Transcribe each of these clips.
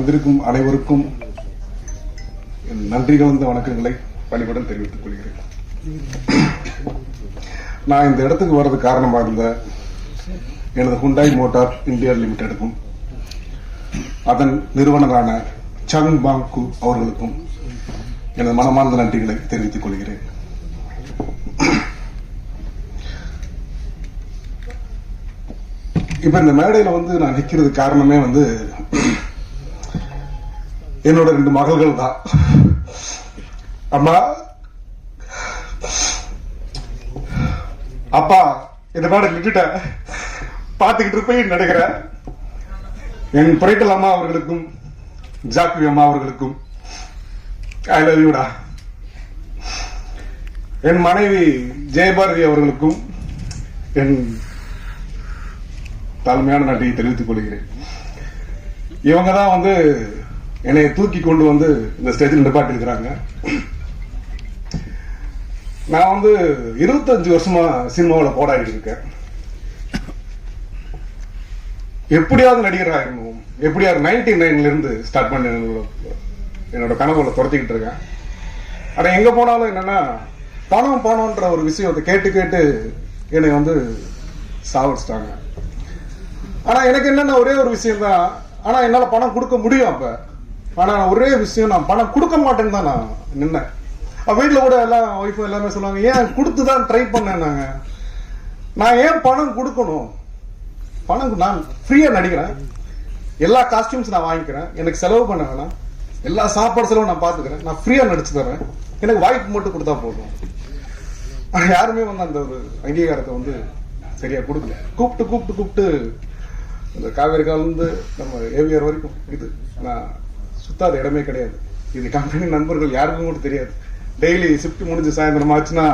வந்திருக்கும் அனைவருக்கும் என் நன்றி கலந்த வணக்கங்களை பணிவுடன் தெரிவித்துக் கொள்கிறேன். நான் இந்த இடத்துக்கு வர்றது காரணமாக இருந்த எனது ஹுண்டாய் மோட்டார் இந்தியா லிமிடெடுக்கும் அதன் நிறுவனரான சங் பாங்கு அவர்களுக்கும் எனது மனமார்ந்த நன்றிகளை தெரிவித்துக் கொள்கிறேன். இப்ப இந்த மேடையில நான் நிக்கிறது காரணமே என்னோட 2 மகள்கள் தான். அம்மா, அப்பா இந்த மேடை விட்டுட்ட பாத்துக்கிட்டு போய் நடக்கிற என் புரைட்டல் அம்மா அவர்களுக்கும் ஜாக்வி அம்மா அவர்களுக்கும் ஐ லவ் யூடா. என் மனைவி ஜெயபாரதி அவர்களுக்கும் என் தாழ்மையான நன்றியை தெரிவித்துக் கொள்கிறேன். இவங்க தான் என்னை தூக்கி கொண்டு இந்த ஸ்டேஜில் நிப்பாட்டிருக்கிறாங்க. நான் 25 வருஷமா சினிமாவில் போராடி இருக்கேன். எப்படியாவது நடிகராக இருக்கணும், எப்படியாவது 99ல இருந்து ஸ்டார்ட் பண்ண என்னோட கனவுல துரத்திக்கிட்டு இருக்கேன். ஆனா எங்க போனாலும் என்னன்னா பணம்ன்ற ஒரு விஷயத்தை கேட்டு கேட்டு என்னை சாவடிச்சிட்டாங்க. ஆனா எனக்கு என்னன்னா ஒரே ஒரு விஷயம் தான், ஆனா என்னால பணம் கொடுக்க முடியும். அப்ப ஆனா ஒரே விஷயம், நான் பணம் கொடுக்க மாட்டேன்னு தான் நான் நின்னேன். வீட்டுல கூட எல்லாம் ஒய்ஃபும் எல்லாமே சொல்லுவாங்க, ஏன் கொடுத்துதான் ட்ரை பண்ணேன். நான் ஏன் பணம் கொடுக்கணும்? பணம் நான் ஃப்ரீயா நடிக்கிறேன், எல்லா காஸ்டியூம்ஸ் நான் வாங்கிக்கிறேன், எனக்கு செலவு பண்ண வேணாம், எல்லா சாப்பாடு செலவும் நான் பாத்துக்கிறேன், நான் ஃப்ரீயா நடிச்சு தரேன், எனக்கு வாய்ப்பு மட்டும் கொடுத்தா போதும். யாருமே அந்த ஒரு அங்கீகாரத்தை சரியா கொடுக்கல. கூப்பிட்டு இந்த காவேரி காலிருந்து நம்ம ஏவிஆர் வரைக்கும் இது நான் சுத்தாத இடமே கிடையாது. இது கம்பெனி நண்பர்கள் யாருக்கும் கூட தெரியாது. டெய்லி ஷிஃப்ட் முடிஞ்சு சாயந்தரம் ஆச்சுன்னா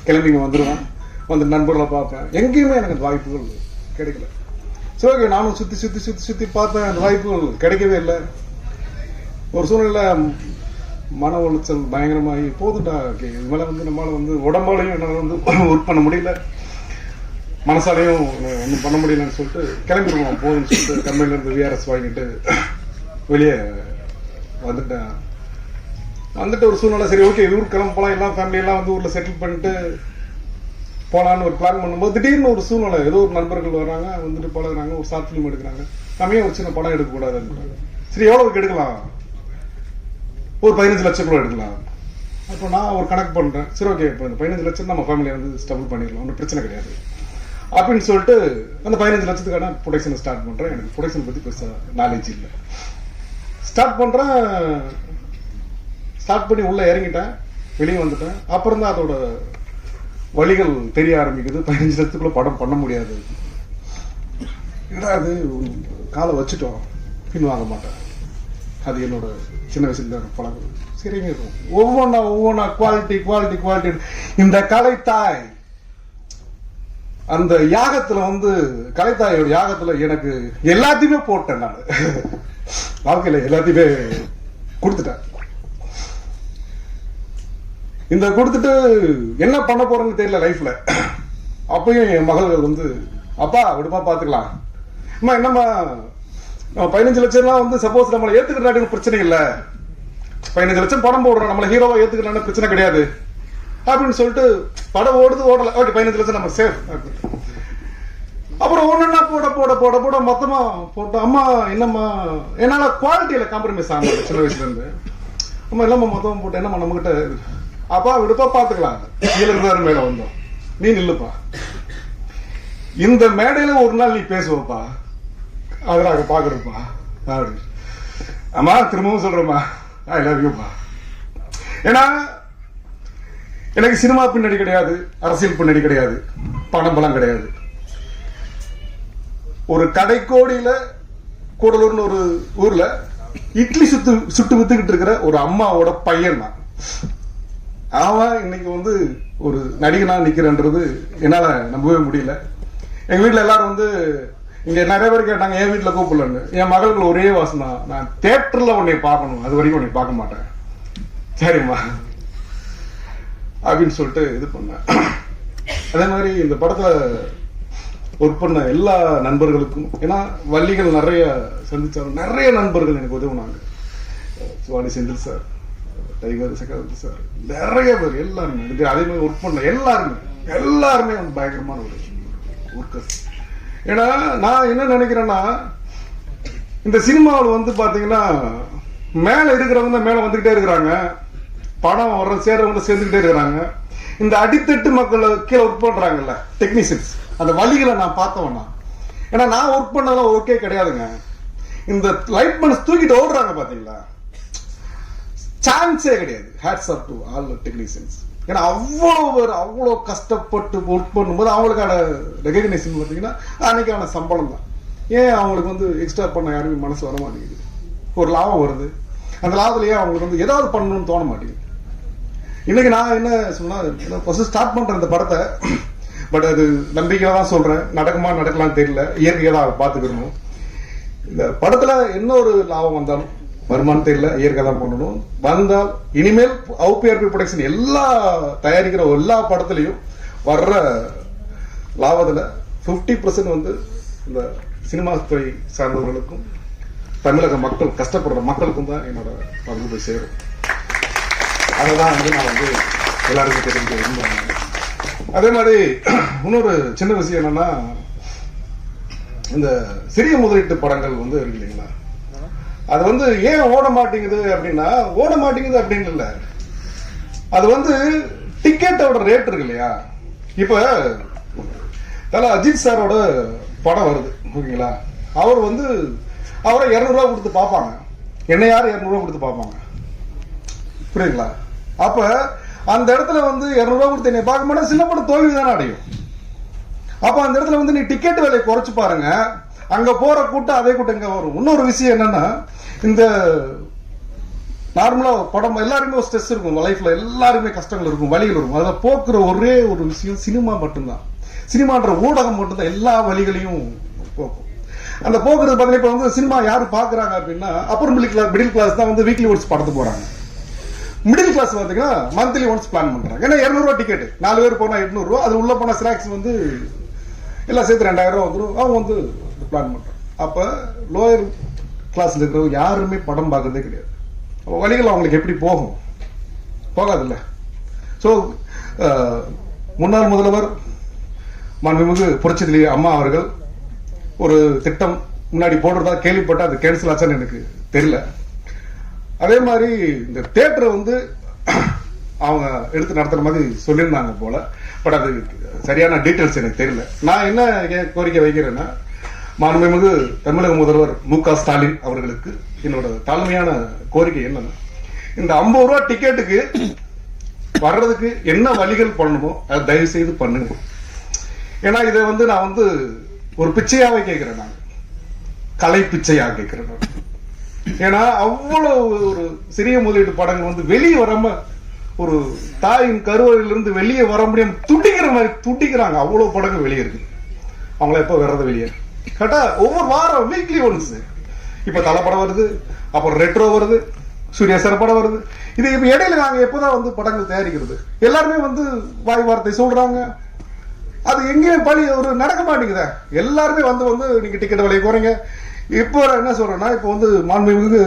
கிளம்பிங்க வந்துடுவேன், நண்பர்களை பார்ப்பேன். எங்கேயுமே எனக்கு அந்த வாய்ப்புகள் கிடைக்கல. சரி, ஓகே, நானும் சுத்தி பார்த்தேன், அந்த வாய்ப்புகள் கிடைக்கவே இல்லை. ஒரு சூழ்நிலை மன உளைச்சல் பயங்கரமாகி போதுட்டா, இது மேல நம்மளால உடம்பாலையும் என்னால் ஒர்க் பண்ண முடியல, மனசாலையும் ஒன்றும் பண்ண முடியலன்னு சொல்லிட்டு கிளம்பிடுவோம் போதுன்னு சொல்லிட்டு கம்பெனில இருந்து விஆர்எஸ் வாங்கிட்டு வெளியே வந்துட்டு ஒரு சூழ்நிலை. சரி, ஓகே, ஊருக்கு கிளம்ப போகலாம், எல்லாம் ஃபேமிலியெல்லாம் ஊரில் செட்டில் பண்ணிட்டு போகலான்னு ஒரு பிளான் பண்ணும்போது திடீர்னு ஒரு சூழ்நிலை, ஏதோ ஒரு நண்பர்கள் வராங்க, பழகுறாங்க, ஒரு ஷார்ட் ஃபிலிம் எடுக்கிறாங்க. நம்ம ஏன் ஒரு சின்ன படம் எடுக்கக்கூடாதுன்றாங்க. சரி, எவ்வளவுக்கு எடுக்கலாம்? ஒரு 15 லட்சம் கூட எடுக்கலாம். அப்போ நான் ஒரு கணக்கு பண்ணுறேன். சரி, ஓகே, இப்போ இந்த 15 லட்சம் நம்ம ஃபேமிலியை ஸ்டபிள் பண்ணிடலாம், ஒன்றும் பிரச்சனை கிடையாது அப்படின்னு சொல்லிட்டு அந்த 15 லட்சத்துக்கான ப்ரொடக்ஷனை ஸ்டார்ட் பண்ணுறேன். எனக்கு ப்ரொடக்ஷன் பற்றி பெருசாக நாலேஜ் இல்லை. ஸ்டார்ட் பண்ணி உள்ளே இறங்கிட்டேன், வெளியே வந்துட்டேன். அப்புறம் தான் அதோட வழிகள் தெரிய ஆரம்பிக்குது. 15 லட்சத்துக்குள்ள படம் பண்ண முடியாது. அது காலை வச்சுட்டோம், பின் வாங்க மாட்டேன். அது என்னோட சின்ன வயசுல பழக்கம். சரிங்க, ஒவ்வொன்னா குவாலிட்டி. இந்த கலைத்தாய் அந்த யாகத்துல கலைத்தாயோட யாகத்துல எனக்கு எல்லாத்தையுமே போட்டேன். நான் வாழ்க்கையில எல்லாத்தையுமே கொடுத்துட்டேன். இந்த கொடுத்துட்டு என்ன பண்ண போறேன்னு தெரியல லைஃப்ல. அப்பயும் என் மகள்கள் அப்பா விடுமா பாத்துக்கலாம், அம்மா என்னம்மா 15 லட்சம்லாம் சப்போஸ் நம்மளை ஏத்துக்கிறான்னு பிரச்சனை இல்லை, 15 லட்சம் படம் போடுறோம், நம்மளை ஹீரோவா ஏத்துக்கிறான்னு பிரச்சனை கிடையாது அப்படின்னு சொல்லிட்டு படம் ஓடல. ஓகே, 15 லட்சம் நம்ம சேஃப். அப்புறம் ஒன்னா போட மொத்தமா போட்டோம். அம்மா என்னம்மா என்னால குவாலிட்டியில காம்ப்ரமைஸ் ஆகல சின்ன வயசுல இருந்து. அம்மா இல்லம்மா மொத்தமா போட்டேன், என்னம்மா நம்ம கிட்ட அப்பா விடுப்பா பாத்துக்கலாம், கீழே இருந்தாரு மேல வந்தோம், நீ நில்லுப்பா, இந்த மேடையில ஒரு நாள் நீ பேசுவப்பா, அதனால பாக்குறப்பா அப்படி. அம்மா திரும்பவும் சொல்றேம்மா, ஐ லவ் யூப்பா. ஏன்னா எனக்கு சினிமா பின்னாடி கிடையாது, அரசியல் பின்னாடி கிடையாது, பணம் கிடையாது. ஒரு கடைக்கோடியில கூடலூர்னு ஒரு ஊர்ல இட்லி சுட்டு வித்துக்கிட்டு இருக்கிற ஒரு அம்மாவோட பையன் தான் அவன். இன்னைக்கு ஒரு நடிகனா நிக்கிறன்றது என்னால நம்பவே முடியல. எங்க வீட்டுல எல்லாரும் இங்க நிறைய பேர் கேட்டாங்க, என் வீட்டுல கூப்பிடலன்னு. என் மகளுக்கு ஒரே வாசம் தான், நான் தியேட்டர்ல உன்னை பார்க்கணும், அது வரைக்கும் உன்னை பார்க்க மாட்டேன். சரிம்மா அப்படின்னு சொல்லிட்டு இது பண்ணேன். அதே மாதிரி இந்த படத்துல ஒர்க் பண்ண எல்லா நண்பர்களுக்கும், ஏன்னா வள்ளிகள் நிறைய சந்திச்சாலும் நிறைய நண்பர்கள் எனக்கு உதவுனாங்க. சுவாணி செந்தில் சார், டைகர் சக்கரவர்த்தி சார், நிறைய பேர் எல்லாருமே அதே மாதிரி ஒர்க் பண்ண எல்லாருமே வந்து பயங்கரமான ஒரு ஒர்க்கர்ஸ். ஏன்னா நான் என்ன நினைக்கிறேன்னா, இந்த சினிமாவில் வந்து பாத்தீங்கன்னா மேல இருக்கிறவங்க மேல வந்துகிட்டே இருக்கிறாங்க, பணம் வர சேர்றவங்க சேர்ந்துகிட்டே இருக்கிறாங்க. இந்த அடித்தட்டு மக்கள் கீழே ஒர்க் பண்றாங்கல்ல டெக்னீஷியன்ஸ், அந்த வழிகளை நான் பார்த்தவனா. ஏன்னா நான் ஒர்க் பண்ணதெல்லாம் ஓகே கிடையாதுங்க. இந்த லைட் மேன்ஸ் தூக்கிட்டு ஓடுறாங்க பாத்தீங்களா, சான்ஸே கிடையாது. Hats off to all technicians. ஏன்னா அவ்வளோ கஷ்டப்பட்டு ஒர்க் பண்ணும்போது அவங்களுக்கான ரெகக்னைசேஷன் பார்த்தீங்கன்னா அன்னைக்கான சம்பளம் தான். ஏன் அவங்களுக்கு வந்து எக்ஸ்ட்ரா பண்ண யாருமே மனசு வர மாட்டேங்குது. ஒரு லாபம் வருது, அந்த லாபத்திலேயே அவங்களுக்கு வந்து ஏதாவது பண்ணணும்னு தோண மாட்டேங்குது. இன்னைக்கு நான் என்ன சொன்னா, ஃபர்ஸ்ட் ஸ்டார்ட் பண்றேன் இந்த படத்தை. பட் அது நம்பிக்கையா தான் சொல்றேன், நடக்குமா நடக்கலாம்னு தெரியல, இயற்கையை தான் பார்த்துக்கணும். இந்த படத்துல என்ன ஒரு லாபம் வந்தாலும் வருமானம் தெரியல, இயற்கை தான் பண்ணணும். வந்தால் இனிமேல் OPRP ப்ரொடக்ஷன் எல்லா தயாரிக்கிற எல்லா படத்துலையும் வர்ற லாபத்துல 50% வந்து இந்த சினிமா துறை சார்ந்தவர்களுக்கும் தமிழக மக்கள் கஷ்டப்படுற மக்களுக்கும் தான் என்னோட பங்கு போய் சேரும். அதை தான் வந்து நான் வந்து எல்லாருக்கும் தெரிஞ்சு விரும்புறேன். அதே மாதிரி இன்னொரு சின்ன விஷயம் என்னன்னா, இந்த சிறிய முதலீட்டு படங்கள் வந்து இருக்கு இல்லைங்களா, அது வந்து ஏன் ஓட மாட்டேங்குது அப்படின்னா, ஓட மாட்டேங்குது அப்படின்னு இல்லை, அது வந்து டிக்கெட்டோட ரேட் இருக்கு இல்லையா. இப்ப அஜித் சாரோட படம் வருது ஓகேங்களா, அவர் வந்து அவரை 200 ரூபா கொடுத்து பார்ப்பாங்க, என்ன யாரும் 200 ரூபா கொடுத்து பார்ப்பாங்க, புரியுங்களா. அப்ப அந்த இடத்துல வந்து 200 ரூபா கொடுத்து என்னை பார்க்க மாட்டா, சின்ன படம் தோல்வி தானே அடையும். அப்ப அந்த இடத்துல வந்து நீ டிக்கெட் விலையை குறைச்சு பாருங்க, அங்க போற கூட்டம் அதே கூட்டம் இங்க வரும். இன்னொரு விஷயம் என்னன்னா, இந்த நார்மலா படம் எல்லாருமே ஒரு ஸ்ட்ரெஸ் இருக்கும், லைஃப்ல எல்லாருமே கஷ்டங்கள் இருக்கும், வலிகள் இருக்கும். அதை போக்குற ஒரே ஒரு விஷயம் சினிமா மட்டும்தான். சினிமான்ற ஊடகம் மட்டும்தான் எல்லா வழிகளையும் போக்கும். அந்த போக்குறது பார்த்தீங்கன்னா இப்ப வந்து சினிமா யாரு பாக்குறாங்க அப்படின்னா, அப்பர் மிடில் கிளாஸ் தான் வந்து வீக்லி ஒன்ஸ் படத்துக்கு போறாங்க. மிடில் கிளாஸ் பார்த்தீங்கன்னா மந்த்லி ஒன்ஸ் பிளான் பண்றாங்க. ஏன்னா 200 ரூபா டிக்கெட், 4 பேர் போனா 800 ரூபா, அது உள்ள போனா ஸ்நாக்ஸ் வந்து எல்லாம் சேர்த்து 2000 ரூபா வந்துடும், அவங்க வந்து பிளான் பண்றாங்க. அப்ப லோயர் கிளாஸ்ல இருக்கிறவங்க யாருமே படம் பார்க்கறதே கிடையாது. அப்போ வழிகள் அவங்களுக்கு எப்படி போகும்? போகாது இல்ல. ஸோ முன்னாள் முதல்வர் மாண்புமிகு புரட்சித்தலைவி அம்மா அவர்கள் ஒரு திட்டம் முன்னாடி போடுறதா கேள்விப்பட்ட, அது கேன்சல் ஆச்சான்னு எனக்கு தெரியல. அதே மாதிரி இந்த தியேட்டரை வந்து அவங்க எடுத்து நடத்துற மாதிரி சொல்லியிருந்தாங்க போல, பட் அது சரியான டீட்டெயில்ஸ் எனக்கு தெரியல. நான் என்ன கோரிக்கை வைக்கிறேன்னா, மாண்புமிகு தமிழக முதல்வர் MK ஸ்டாலின் அவர்களுக்கு என்னோட தாழ்மையான கோரிக்கை என்னன்னா, இந்த 50 ரூபா டிக்கெட்டுக்கு வர்றதுக்கு என்ன வழிகள் பண்ணணுமோ அதை தயவு செய்து பண்ணுங்க. ஏன்னா இதை வந்து நான் வந்து ஒரு பிச்சையாவே கேட்கிறேன், நான் கலை பிச்சையாக கேட்கிறேன். ஏன்னா அவ்வளவு ஒரு சிறிய முதலீட்டு படங்கள் வந்து வெளியே வராம, ஒரு தாயின் கருவறையிலிருந்து வெளியே வர முடியாம துடிக்கிற மாதிரி துடிக்கிறாங்க. அவ்வளவு படங்கள் வெளியே இருக்கு. அவங்கள எப்ப வர்றது வெளியே கேட்டா, ஒவ்வொரு வாரம் வீக்லி ஒன்ஸ் இப்ப தலை படம் வருது, அப்புறம் ரெட்ரோ வருது, சூர்யா சார் படம் வருது. இது இப்ப இடையில நாங்க எப்பதான் வந்து படங்கள் தயாரிக்கிறது? எல்லாருமே வந்து வாய் வார்த்தை சொல்றாங்க, அது எங்கேயும் பழி ஒரு நடக்க மாட்டேங்குத. எல்லாருமே வந்து வந்து நீங்க டிக்கெட் விலையை குறைங்க. இப்போ என்ன சொல்றேன்னா, இப்போ வந்து மாண்புமிகு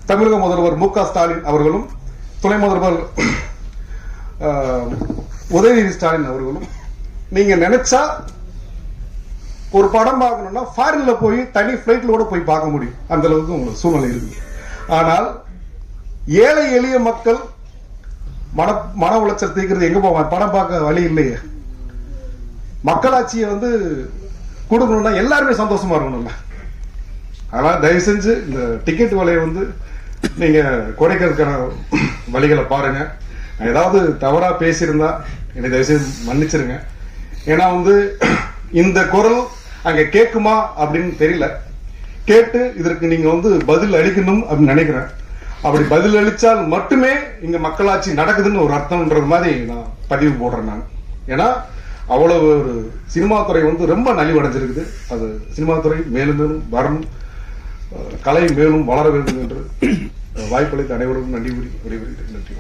தமிழக முதல்வர் MK ஸ்டாலின் அவர்களும் துணை முதல்வர் உதயநிதி ஸ்டாலின் அவர்களும் நீங்க நினைச்சா ஒரு படம் பார்க்கணும்னா ஃபாரின்ல போய் தனி பிளைட்ல போய் பார்க்க முடியும், அந்த அளவுக்கு உங்களுக்கு சூழ்நிலை இருக்கு. ஆனால் ஏழை எளிய மக்கள் மன உளைச்சல் தீர்க்கிறது எங்க போவாங்க? படம் பார்க்க வழி இல்லையே. மக்களாட்சியை வந்து கொடுக்கணும்னா எல்லாருமே சந்தோஷமா இருக்கணும்ல. அதனால தயவு செஞ்சு இந்த டிக்கெட் விலையை வந்து நீங்க குறைக்கிறதுக்கான வழிகளை பாருங்க. ஏதாவது தவறா பேசியிருந்தா என்னை தயவு செய்து மன்னிச்சிருங்க. ஏன்னா வந்து இந்த குரல் அங்க கேட்குமா அப்படின்னு தெரியல. கேட்டு இதற்கு நீங்க வந்து பதில் அளிக்கணும் அப்படின்னு நினைக்கிறேன். அப்படி பதில் அளிச்சால் மட்டுமே இங்க மக்களாட்சி நடக்குதுன்னு ஒரு அர்த்தம்ன்றது மாதிரி நான் பதிவு போடுறேன் நான். ஏன்னா அவ்வளவு ஒரு சினிமா துறை வந்து ரொம்ப நலிவடைஞ்சிருக்குது. அது சினிமா துறை மேலும் மேலும் வரணும், கலை மேலும் வளர வேண்டும் என்று வாய்ப்பளித்த அனைவருக்கும் நன்றி கூறி விடைபெறுகிறேன். நன்றி.